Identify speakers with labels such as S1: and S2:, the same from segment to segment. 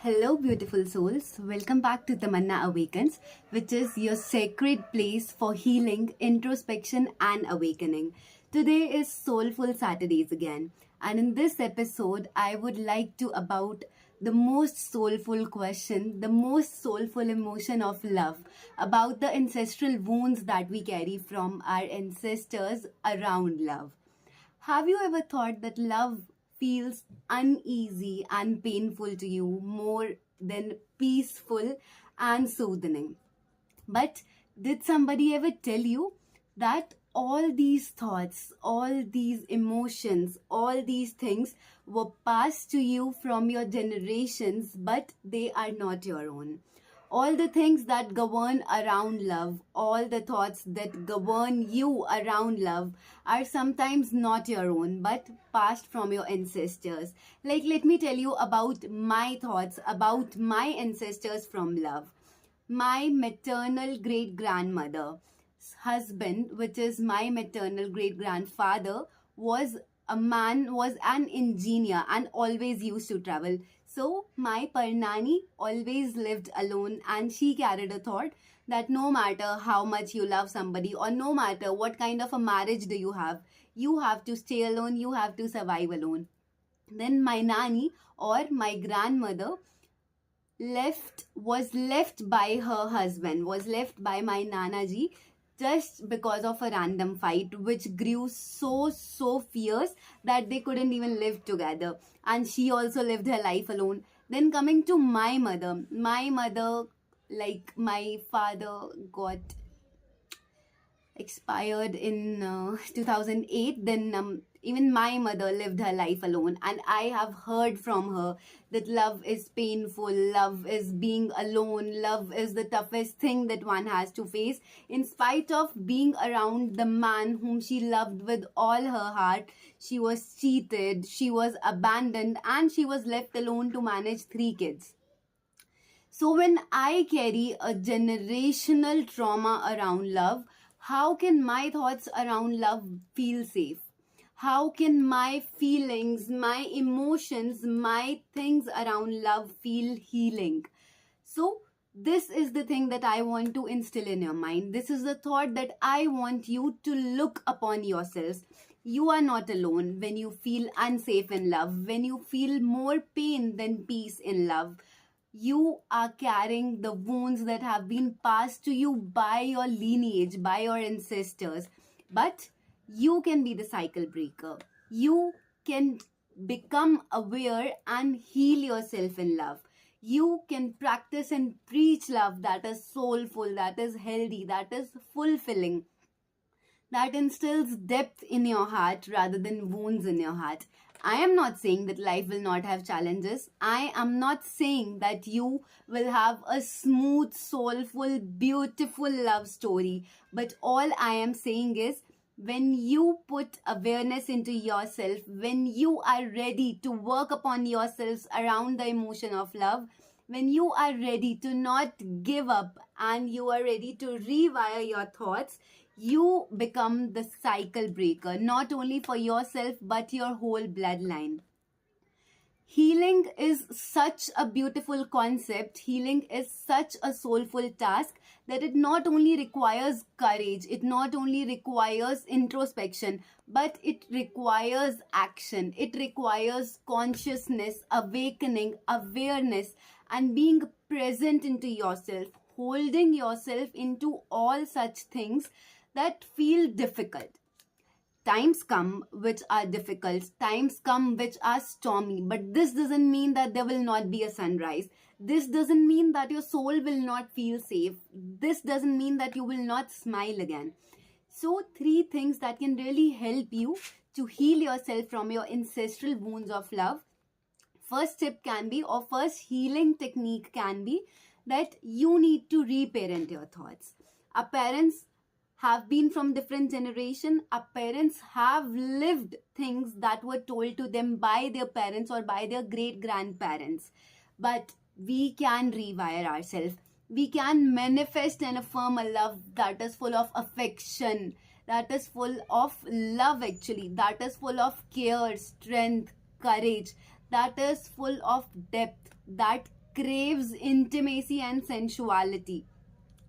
S1: Hello, beautiful souls. Welcome back to Tamanna Awakens, which is your sacred place for healing, introspection, and awakening. Today is Soulful Saturdays again, and in this episode, I would like to about the most soulful question, the most soulful emotion of love, about the ancestral wounds that we carry from our ancestors around love. Have you ever thought that love feels uneasy and painful to you more than peaceful and soothing? But did somebody ever tell you that all these thoughts, all these emotions, all these things were passed to you from your generations, but they are not your own? All the things that govern around love, all the thoughts that govern you around love are sometimes not your own but passed from your ancestors. Like, let me tell you about my thoughts about my ancestors from love. My maternal great grandmother's husband, which is my maternal great grandfather, was an engineer and always used to travel. So my Parnani always lived alone, and she carried a thought that no matter how much you love somebody or no matter what kind of a marriage do you have to stay alone, you have to survive alone. Then my nanny or my grandmother was left by her husband, was left by my Nanaji, just because of a random fight which grew so fierce that they couldn't even live together, and she also lived her life alone. Then coming to my mother, like, my father got expired in 2008. Then even my mother lived her life alone, and I have heard from her that love is painful, love is being alone, love is the toughest thing that one has to face. In spite of being around the man whom she loved with all her heart, she was cheated, she was abandoned, and she was left alone to manage 3 kids. So when I carry a generational trauma around love, how can my thoughts around love feel safe? How can my feelings, my emotions, my things around love feel healing? So this is the thing that I want to instill in your mind. This is the thought that I want you to look upon yourselves. You are not alone when you feel unsafe in love, when you feel more pain than peace in love. You are carrying the wounds that have been passed to you by your lineage, by your ancestors. But you can be the cycle breaker. You can become aware and heal yourself in love. You can practice and preach love that is soulful, that is healthy, that is fulfilling, that instills depth in your heart rather than wounds in your heart. I am not saying that life will not have challenges. I am not saying that you will have a smooth, soulful, beautiful love story. But all I am saying is, when you put awareness into yourself, when you are ready to work upon yourselves around the emotion of love, when you are ready to not give up and you are ready to rewire your thoughts, you become the cycle breaker, not only for yourself but your whole bloodline. Healing is such a beautiful concept. Healing is such a soulful task that it not only requires courage, it not only requires introspection, but it requires action. It requires consciousness, awakening, awareness, and being present into yourself, holding yourself into all such things that feel difficult. Times come which are difficult, times come which are stormy, but this doesn't mean that there will not be a sunrise. This doesn't mean that your soul will not feel safe. This doesn't mean that you will not smile again. So 3 things that can really help you to heal yourself from your ancestral wounds of love. First tip can be, or first healing technique can be, that you need to reparent your thoughts. Our parents have been from different generation. Our parents have lived things that were told to them by their parents or by their great grandparents. But we can rewire ourselves. We can manifest and affirm a love that is full of affection, that is full of love actually, that is full of care, strength, courage, that is full of depth, that craves intimacy and sensuality,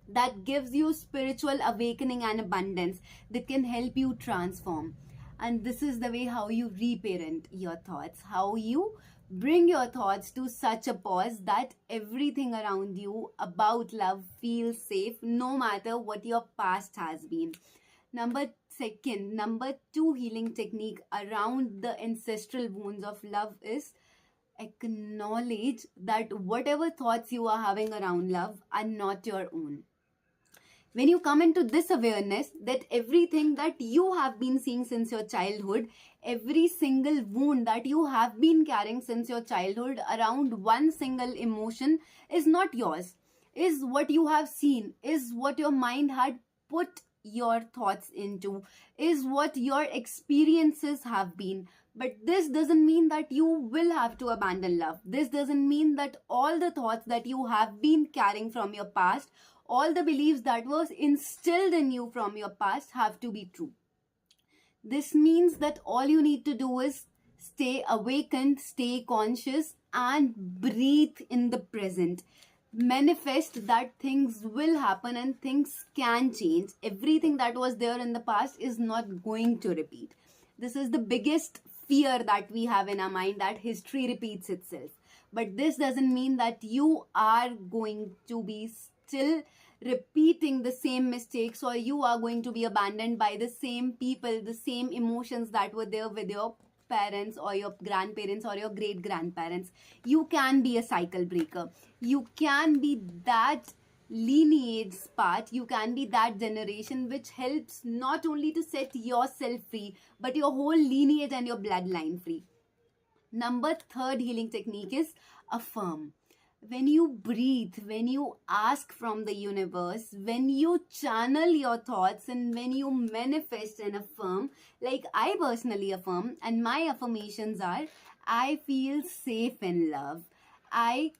S1: that gives you spiritual awakening and abundance, that can help you transform. And this is the way how you reparent your thoughts, how you bring your thoughts to such a pause that everything around you about love feels safe, no matter what your past has been. Number two healing technique around the ancestral wounds of love is acknowledge that whatever thoughts you are having around love are not your own. When you come into this awareness that everything that you have been seeing since your childhood, every single wound that you have been carrying since your childhood around one single emotion is not yours, is what you have seen, is what your mind had put your thoughts into, is what your experiences have been. But this doesn't mean that you will have to abandon love. This doesn't mean that all the thoughts that you have been carrying from your past, all the beliefs that was instilled in you from your past have to be true. This means that all you need to do is stay awakened, stay conscious, and breathe in the present. Manifest that things will happen and things can change. Everything that was there in the past is not going to repeat. This is the biggest fear that we have in our mind, that history repeats itself. But this doesn't mean that you are going to be still repeating the same mistakes, or you are going to be abandoned by the same people, the same emotions that were there with your parents or your grandparents or your great grandparents. You can be a cycle breaker. You can be that lineage part. You can be that generation which helps not only to set yourself free, but your whole lineage and your bloodline free. Number third healing technique is affirm. When you breathe, when you ask from the universe, when you channel your thoughts, and when you manifest and affirm, like I personally affirm, and my affirmations are, I feel safe in love. I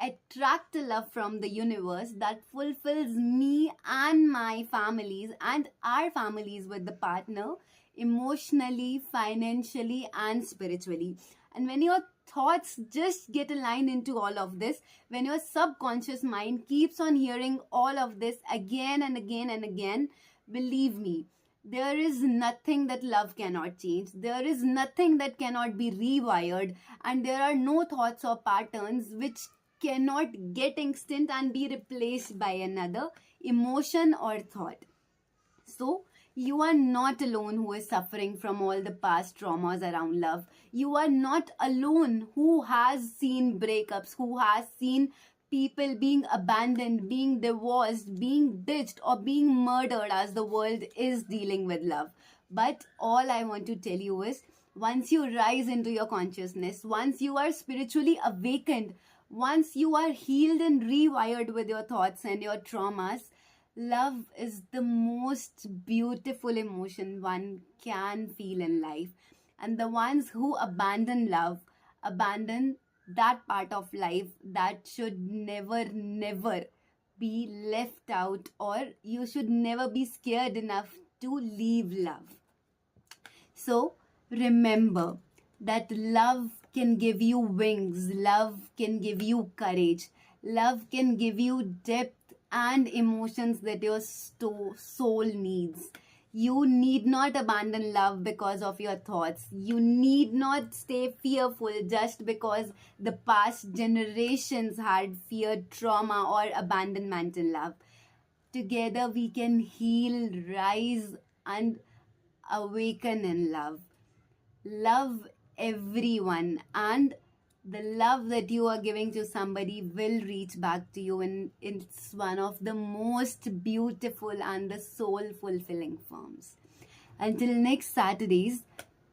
S1: attract a love from the universe that fulfills me and my families and our families with the partner emotionally, financially, and spiritually. And when your thoughts just get aligned into all of this, when your subconscious mind keeps on hearing all of this again and again and again, believe me, there is nothing that love cannot change. There is nothing that cannot be rewired. And there are no thoughts or patterns which cannot get extinct and be replaced by another emotion or thought. So, you are not alone who is suffering from all the past traumas around love. You are not alone who has seen breakups, who has seen people being abandoned, being divorced, being ditched, or being murdered as the world is dealing with love. But all I want to tell you is, once you rise into your consciousness, once you are spiritually awakened, once you are healed and rewired with your thoughts and your traumas, love is the most beautiful emotion one can feel in life. And the ones who abandon love, abandon that part of life that should never, never be left out, or you should never be scared enough to leave love. So remember that love can give you wings, love can give you courage, love can give you depth and emotions that your soul needs. You need not abandon love because of your thoughts. You need not stay fearful just because the past generations had feared trauma or abandonment in love. Together we can heal, rise, and awaken in love. Love everyone, and the love that you are giving to somebody will reach back to you, and it's one of the most beautiful and the soul fulfilling forms. Until next Saturdays,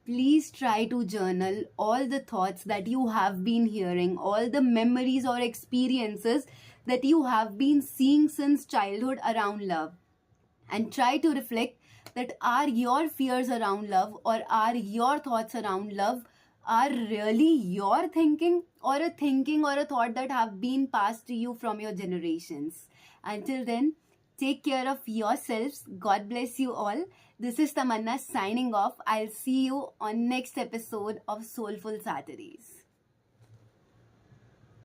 S1: please try to journal all the thoughts that you have been hearing, all the memories or experiences that you have been seeing since childhood around love, and try to reflect that are your fears around love, or are your thoughts around love are really your thinking, or a thought that have been passed to you from your generations. Until then, take care of yourselves. God bless you all. This is Tamanna signing off. I'll see you on next episode of Soulful Saturdays.